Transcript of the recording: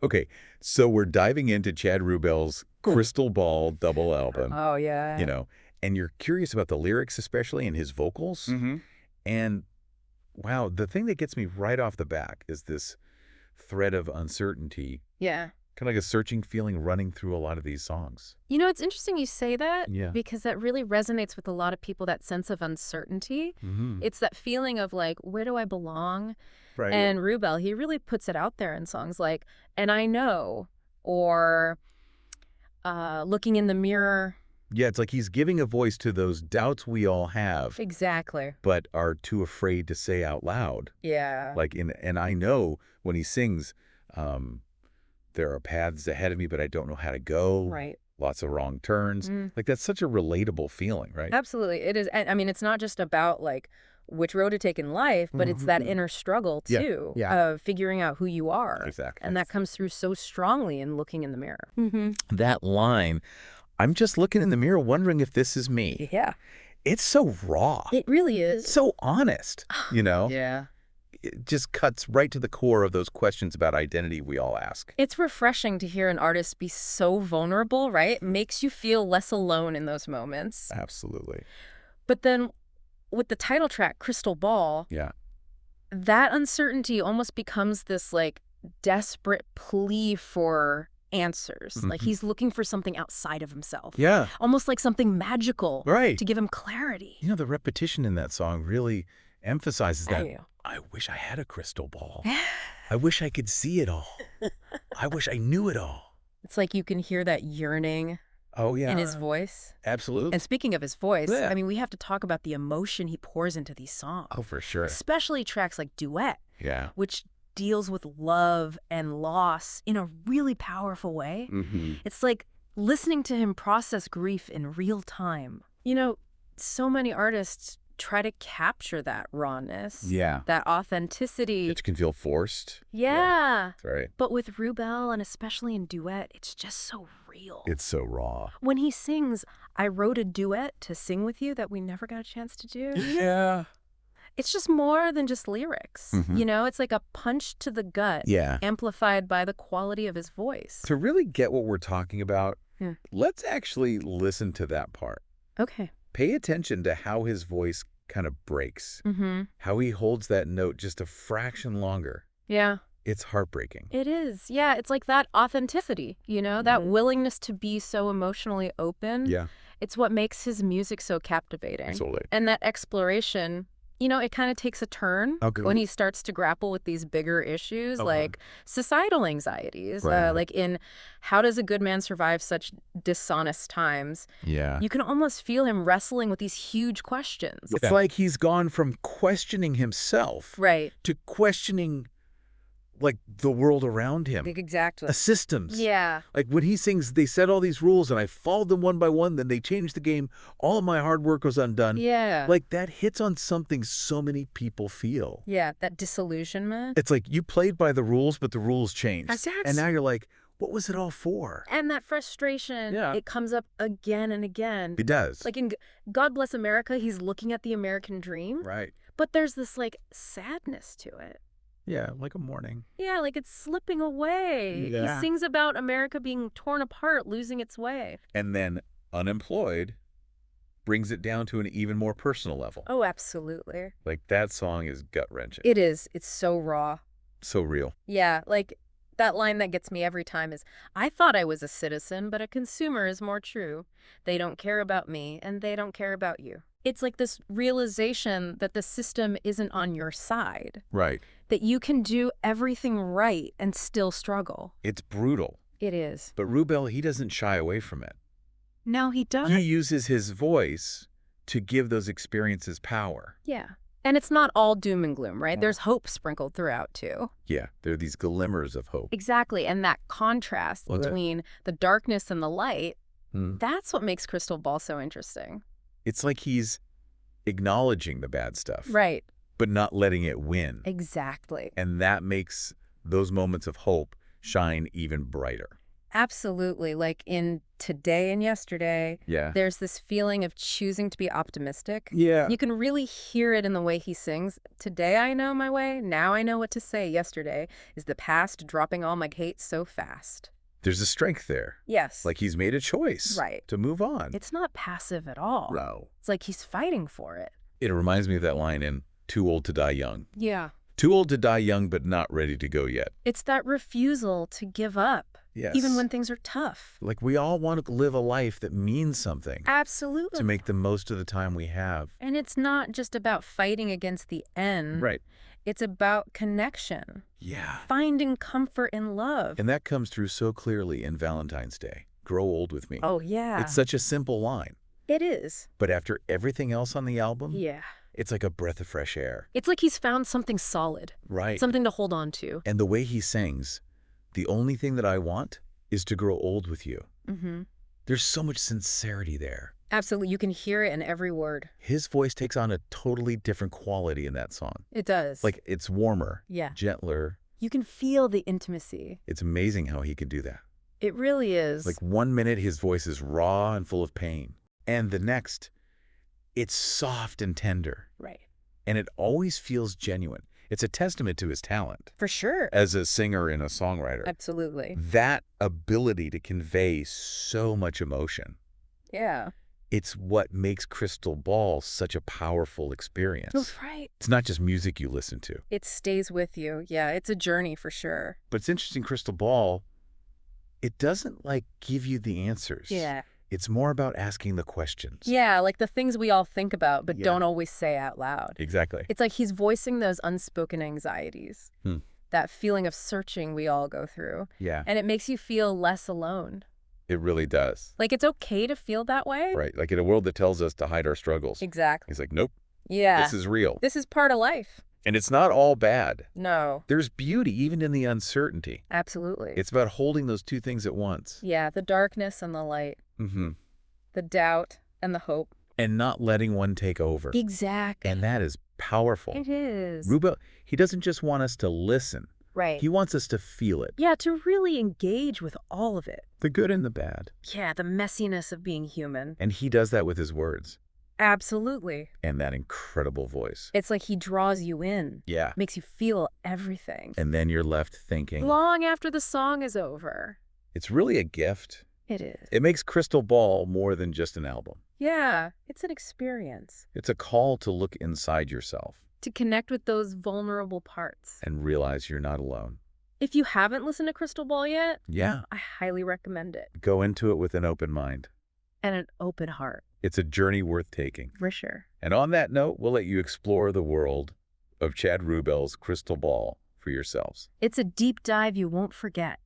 Okay, so we're diving into Chad Rubel's Crystal Ball double album, Oh, yeah. and you're curious about the lyrics especially and his vocals. Mm-hmm. And wow, the thing that gets me right off the back is this thread of uncertainty, Yeah. kind of like a searching feeling running through a lot of these songs. You know, it's interesting you say that Yeah. because that really resonates with a lot of people, that sense of uncertainty. Mm-hmm. It's that feeling of like, where do I belong? Right. And Rubel, he really puts it out there in songs like, and I know, or looking in the mirror. Yeah, it's like he's giving a voice to those doubts we all have, Exactly. but are too afraid to say out loud. Yeah. Like and I know when he sings, there are paths ahead of me, but I don't know how to go. Right. Lots of wrong turns. Like that's such a relatable feeling, right? Absolutely. It is. I mean, it's not just about like which road to take in life, but it's that inner struggle too of figuring out who you are. Exactly. And that comes through so strongly in looking in the mirror. That line, I'm just looking in the mirror wondering if this is me. Yeah. It's so raw. It really is. So honest, Yeah. It just cuts right to the core of those questions about identity we all ask. It's refreshing to hear an artist be so vulnerable, right? It makes you feel less alone in those moments. Absolutely. But then with the title track, Crystal Ball, Yeah. that uncertainty almost becomes this like desperate plea for answers. Like he's looking for something outside of himself. Yeah. Almost like something magical. Right. To give him clarity. The repetition in that song really emphasizes that. Yeah. I wish I had a crystal ball. I wish I could see it all. I wish I knew it all. It's like you can hear that yearning Oh, yeah. in his voice. Absolutely. And speaking of his voice, Yeah. I mean, we have to talk about the emotion he pours into these songs. Oh, for sure. Especially tracks like Duet, Yeah. which deals with love and loss in a really powerful way. It's like listening to him process grief in real time. So many artists try to capture that rawness, Yeah. that authenticity. It can feel forced. Yeah. That's right. But with Rubel, and especially in Duet, it's just so real. It's so raw. When he sings, I wrote a duet to sing with you that we never got a chance to do. Yeah. It's just more than just lyrics. It's like a punch to the gut, Yeah. amplified by the quality of his voice. To really get what we're talking about, Yeah. let's actually listen to that part. Okay. Pay attention to how his voice kind of breaks, how he holds that note just a fraction longer. Yeah. It's heartbreaking. It is. Yeah, it's like that authenticity, that willingness to be so emotionally open. Yeah. It's what makes his music so captivating. Absolutely. And that exploration, it kind of takes a turn when he starts to grapple with these bigger issues like societal anxieties, like in How Does a Good Man Survive Such Dishonest Times? Yeah. You can almost feel him wrestling with these huge questions. It's like he's gone from questioning himself to questioning like the world around him. Exactly. The systems. Yeah. Like when he sings, they set all these rules and I followed them one by one, then they changed the game. All of my hard work was undone. Yeah. Like that hits on something so many people feel. Yeah, that disillusionment. It's like you played by the rules, but the rules changed. Exactly. And now you're like, what was it all for? And that frustration, it comes up again and again. It does. Like in God Bless America, he's looking at the American dream. Right. But there's this like sadness to it. Yeah, like a mourning. Yeah, like it's slipping away. Yeah. He sings about America being torn apart, losing its way. And then Unemployed brings it down to an even more personal level. Oh, absolutely. Like that song is gut-wrenching. It is. It's so raw. So real. Yeah, like that line that gets me every time is, I thought I was a citizen, but a consumer is more true. They don't care about me, and they don't care about you. It's like this realization that the system isn't on your side. Right. That you can do everything right and still struggle. It's brutal. It is. But Rubel, he doesn't shy away from it. No, he doesn't. He uses his voice to give those experiences power. Yeah. And it's not all doom and gloom, right? There's hope sprinkled throughout, too. Yeah, there are these glimmers of hope. Exactly. And that contrast between the darkness and the light, that's what makes Crystal Ball so interesting. It's like he's acknowledging the bad stuff. Right. But not letting it win. Exactly. And that makes those moments of hope shine even brighter. Absolutely. Like in Today and Yesterday, there's this feeling of choosing to be optimistic. Yeah. You can really hear it in the way he sings. Today I know my way, now I know what to say. Yesterday is the past, dropping all my hate so fast. There's a strength there. Yes. Like he's made a choice to move on. It's not passive at all. No. It's like he's fighting for it. It reminds me of that line in Too Old to Die Young. Yeah. Too old to die young, but not ready to go yet. It's that refusal to give up. Yes. Even when things are tough. Like we all want to live a life that means something. Absolutely. To make the most of the time we have. And it's not just about fighting against the end. Right. It's about connection. Yeah. Finding comfort in love. And that comes through so clearly in Valentine's Day. Grow old with me. Oh, yeah. It's such a simple line. It is. But after everything else on the album, yeah, it's like a breath of fresh air. It's like he's found something solid. Right. Something to hold on to. And the way he sings, the only thing that I want is to grow old with you. Mm-hmm. There's so much sincerity there. Absolutely. You can hear it in every word. His voice takes on a totally different quality in that song. It does. Like it's warmer, yeah, gentler. You can feel the intimacy. It's amazing how he can do that. It really is. Like 1 minute, his voice is raw and full of pain. And the next, it's soft and tender. Right. And it always feels genuine. It's a testament to his talent. For sure. As a singer and a songwriter. Absolutely. That ability to convey so much emotion. Yeah. It's what makes Crystal Ball such a powerful experience. That's right. It's not just music you listen to. It stays with you. Yeah, it's a journey for sure. But it's interesting, Crystal Ball, it doesn't like give you the answers. Yeah. It's more about asking the questions. Yeah, like the things we all think about but don't always say out loud. Exactly. It's like he's voicing those unspoken anxieties. That feeling of searching we all go through. Yeah. And it makes you feel less alone. It really does. Like it's okay to feel that way. Right. Like in a world that tells us to hide our struggles. Exactly. He's like, nope. Yeah. This is real. This is part of life. And it's not all bad. No. There's beauty even in the uncertainty. Absolutely. It's about holding those two things at once. Yeah, the darkness and the light. Mm-hmm. The doubt and the hope. And not letting one take over. Exactly. And that is powerful. It is. Rubel, he doesn't just want us to listen. Right. He wants us to feel it. Yeah, to really engage with all of it. The good and the bad. Yeah, the messiness of being human. And he does that with his words. Absolutely. And that incredible voice. It's like he draws you in. Yeah. Makes you feel everything. And then you're left thinking. Long after the song is over. It's really a gift. It is. It makes Crystal Ball more than just an album. Yeah, it's an experience. It's a call to look inside yourself. To connect with those vulnerable parts. And realize you're not alone. If you haven't listened to Crystal Ball yet, I highly recommend it. Go into it with an open mind. And an open heart. It's a journey worth taking. For sure. And on that note, we'll let you explore the world of Chad Rubel's Crystal Ball for yourselves. It's a deep dive you won't forget.